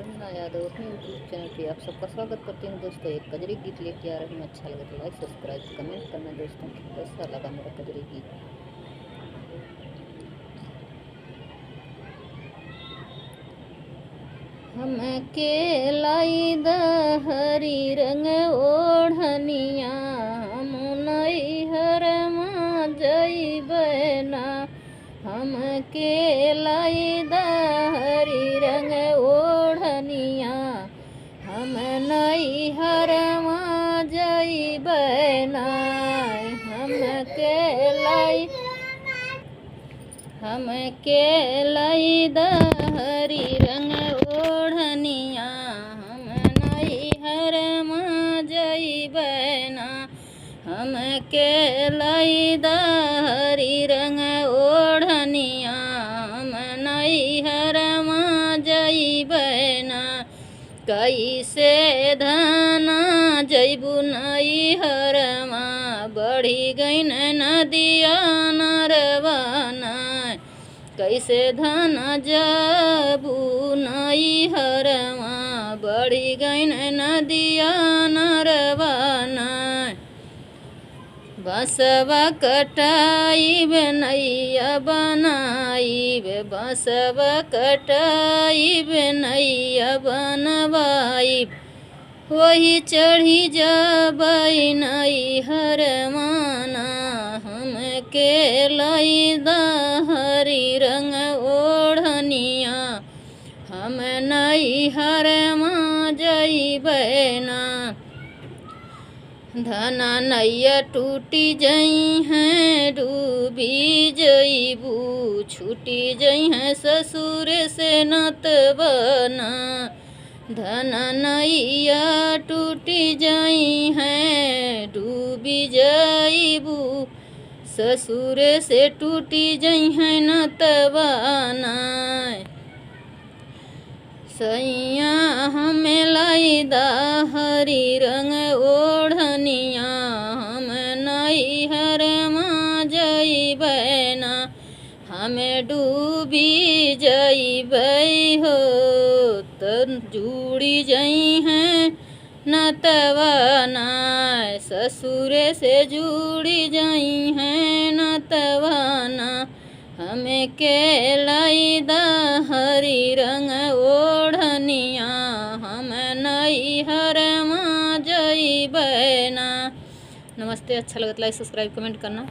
वंदना यादव अपने YouTube channel पे आप सबका स्वागत करती हूँ दोस्तों। एक कजरी गीत लेके आ रही हूँ। अच्छा लगे तो लाइक सब्सक्राइब कमेंट करना दोस्तों। कैसा लगा मेरा कजरी गीत? हम के लाई द हरी रंग ओढ़निया, हम नैहर मा जइबना। हम के लाई द हरी रंग ओढ़निया, हम नैहर मा जइबना। हम के लाई द हरी रंग ओढ़निया, हम नैहर मा जइबना। हम के लाई द हरी रंग ओढ़निया, हम नैहर मा जइबना। कैसे धना जइबू नैहर मा, बढ़ी गईन नदिया नरवाना। कैसे धना जबू नैहर मा, बढ़ी गईन नदिया नरवाना। बसवा कटाइब नैया बनाइब, बसवा कटाइब नैया बनवाइब। वही चढ़ी जबै नैहर माना। हम के लाई द हरी रंग ओढ़निया, हम नैहर मा जइबना। धना नैया टूटी जई हैं, डूबी जइबू, छूटी जई हैं ससुर से नतबना। धना नैया टूटी जई हैं, डूबी जइबू, ससुर से टूटी जई हैं नतबना। सैया हमें लाई द हरी रंग ओढ़निया, हम नैहर मा जइबना। हमें डूबी जइबै हो त जुड़ी जई हैं नतवना। ससुर से जुड़ी जई हैं नतवना। हमें के लाई द हरी रंग ओढ़निया, हम नैहर मा जइबना। नमस्ते। अच्छा लगा तो लाइक सब्सक्राइब कमेंट करना।